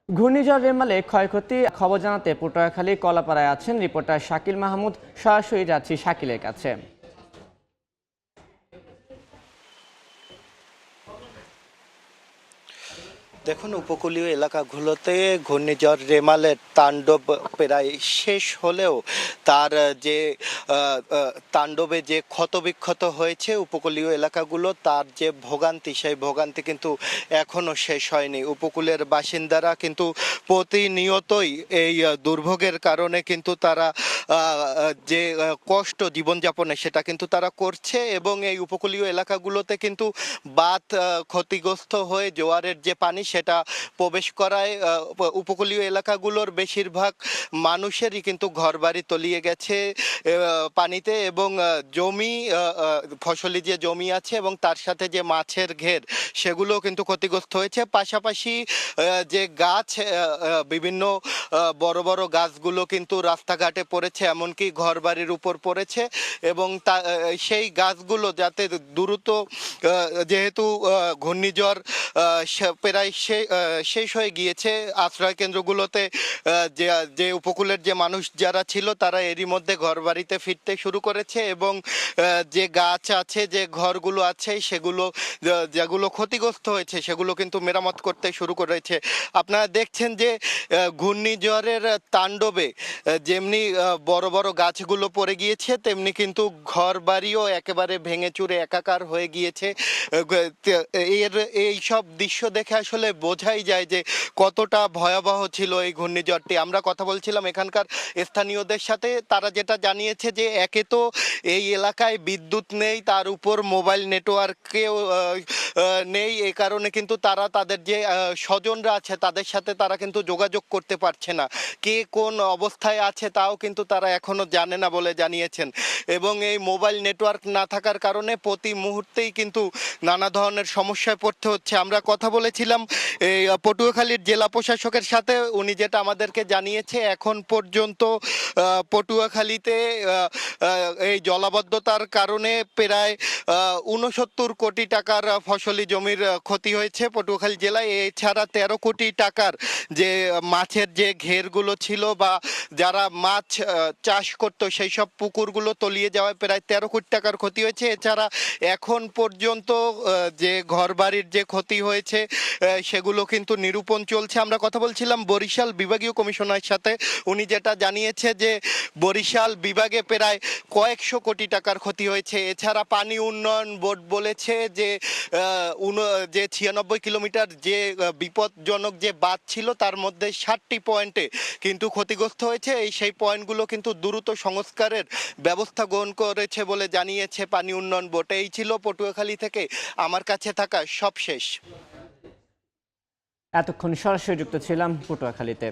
ঘূর্ণিঝড় রেমালে ক্ষয়ক্ষতি খবর জানাতে পটুয়াখালী কলাপাড়ায় আছেন রিপোর্টার শাকিল মাহমুদ। সরাসরি যাচ্ছি শাকিলের কাছে। দেখুন, উপকূলীয় এলাকাগুলোতে ঘূর্ণিঝড় রেমালের তাণ্ডব প্রায় শেষ হলেও তার যে তাণ্ডবে যে ক্ষতবিক্ষত হয়েছে উপকূলীয় এলাকাগুলো, তার যে ভোগান্তি, সেই ভোগান্তি কিন্তু এখনও শেষ হয়নি। উপকূলের বাসিন্দারা কিন্তু প্রতিনিয়তই এই দুর্ভোগের কারণে কিন্তু তারা যে কষ্ট জীবনযাপনে সেটা কিন্তু তারা করছে, এবং এই উপকূলীয় এলাকাগুলোতে কিন্তু বাঁধ ক্ষতিগ্রস্ত হয়ে জোয়ারের যে পানি সেটা প্রবেশ করায় উপকূলীয় এলাকাগুলোর বেশিরভাগ মানুষেরই কিন্তু ঘরবাড়ি তলিয়ে গেছে পানিতে, এবং জমি ফসলি যে জমি আছে এবং তার সাথে যে মাছের ঘের সেগুলো কিন্তু ক্ষতিগ্রস্ত হয়েছে। পাশাপাশি যে গাছ বিভিন্ন বড় বড় গাছগুলো কিন্তু রাস্তাঘাটে পড়েছে, এমনকি ঘরবাড়ির উপর পড়েছে, এবং সেই গাছগুলো যাতে দ্রুত, যেহেতু ঘূর্ণিঝড় প্রায় শেষ হয়ে গিয়েছে, আশ্রয় কেন্দ্রগুলোতে যে উপকূলের যে মানুষ যারা ছিল তারা এরই মধ্যে ঘরবাড়িতে ফিরতে শুরু করেছে, এবং যে গাছ আছে, যে ঘরগুলো আছে, সেগুলো যেগুলো ক্ষতিগ্রস্ত হয়েছে সেগুলো কিন্তু মেরামত করতে শুরু করেছে। আপনারা দেখছেন যে ঘূর্ণিঝড়ের তাণ্ডবে যেমনি বড় বড় গাছগুলো পড়ে গিয়েছে, তেমনি কিন্তু ঘর বাড়িও একেবারে ভেঙে চুরে একাকার হয়ে গিয়েছে। এই সব দৃশ্য দেখে আসলে বোঝাই যায় যে কতটা ভয়াবহ ছিল এই ঘূর্ণিঝড়টি। আমরা কথা বলছিলাম এখানকার স্থানীয়দের সাথে, তারা যেটা জানিয়েছে যে একে তো এই এলাকায় বিদ্যুৎ নেই, তার উপর মোবাইল নেটওয়ার্কেও নেই, এই কারণে কিন্তু তারা তাদের যে স্বজনরা আছে তাদের সাথে তারা কিন্তু যোগাযোগ করতে পারছে না। কে কোন অবস্থায় আছে তাও কিন্তু তারা এখনো জানে না বলে জানিয়েছেন, এবং এই মোবাইল নেটওয়ার্ক না থাকার কারণে প্রতি মুহূর্তেই কিন্তু নানা ধরনের সমস্যায় পড়তে হচ্ছে। আমরা কথা বলেছিলাম এই পটুয়াখালীর জেলা প্রশাসকের সাথে, উনি যেটা আমাদেরকে জানিয়েছে এখন পর্যন্ত পটুয়াখালীতে এই জলাবদ্ধতার কারণে প্রায় 69 কোটি টাকার ফসলি জমির ক্ষতি হয়েছে পটুয়াখালী জেলায়। এছাড়া 13 কোটি টাকার যে মাছের যে ঘেরগুলো ছিল বা যারা মাছ চাষ করতো সেই সব পুকুরগুলো তলিয়ে যাওয়ায় প্রায় 13 কোটি টাকার ক্ষতি হয়েছে। এছাড়া এখন পর্যন্ত যে ঘরবাড়ির যে ক্ষতি হয়েছে সেগুলো কিন্তু নিরূপণ চলছে। আমরা কথা বলছিলাম বরিশাল বিভাগীয় কমিশনারের সাথে, উনি যেটা জানিয়েছে যে বরিশাল বিভাগে প্রায় কয়েকশো কোটি টাকার ক্ষতি হয়েছে। এছাড়া পানি উন্নয়ন বোর্ড বলেছে যে 96 কিলোমিটার যে বিপজ্জনক যে বাঁধ ছিল তার মধ্যে 60টি পয়েন্টে কিন্তু ক্ষতিগ্রস্ত হয়েছে। সেই পয়েন্টগুলো কিন্তু দ্রুত সংস্কারের ব্যবস্থা গ্রহণ করেছে বলে জানিয়েছে পানি উন্নয়ন বোর্ড। এই ছিল পটুয়াখালী থেকে আমার কাছে থাকা সবশেষ। এতক্ষণ সরাসরি যুক্ত ছিলাম পটুয়াখালীতে।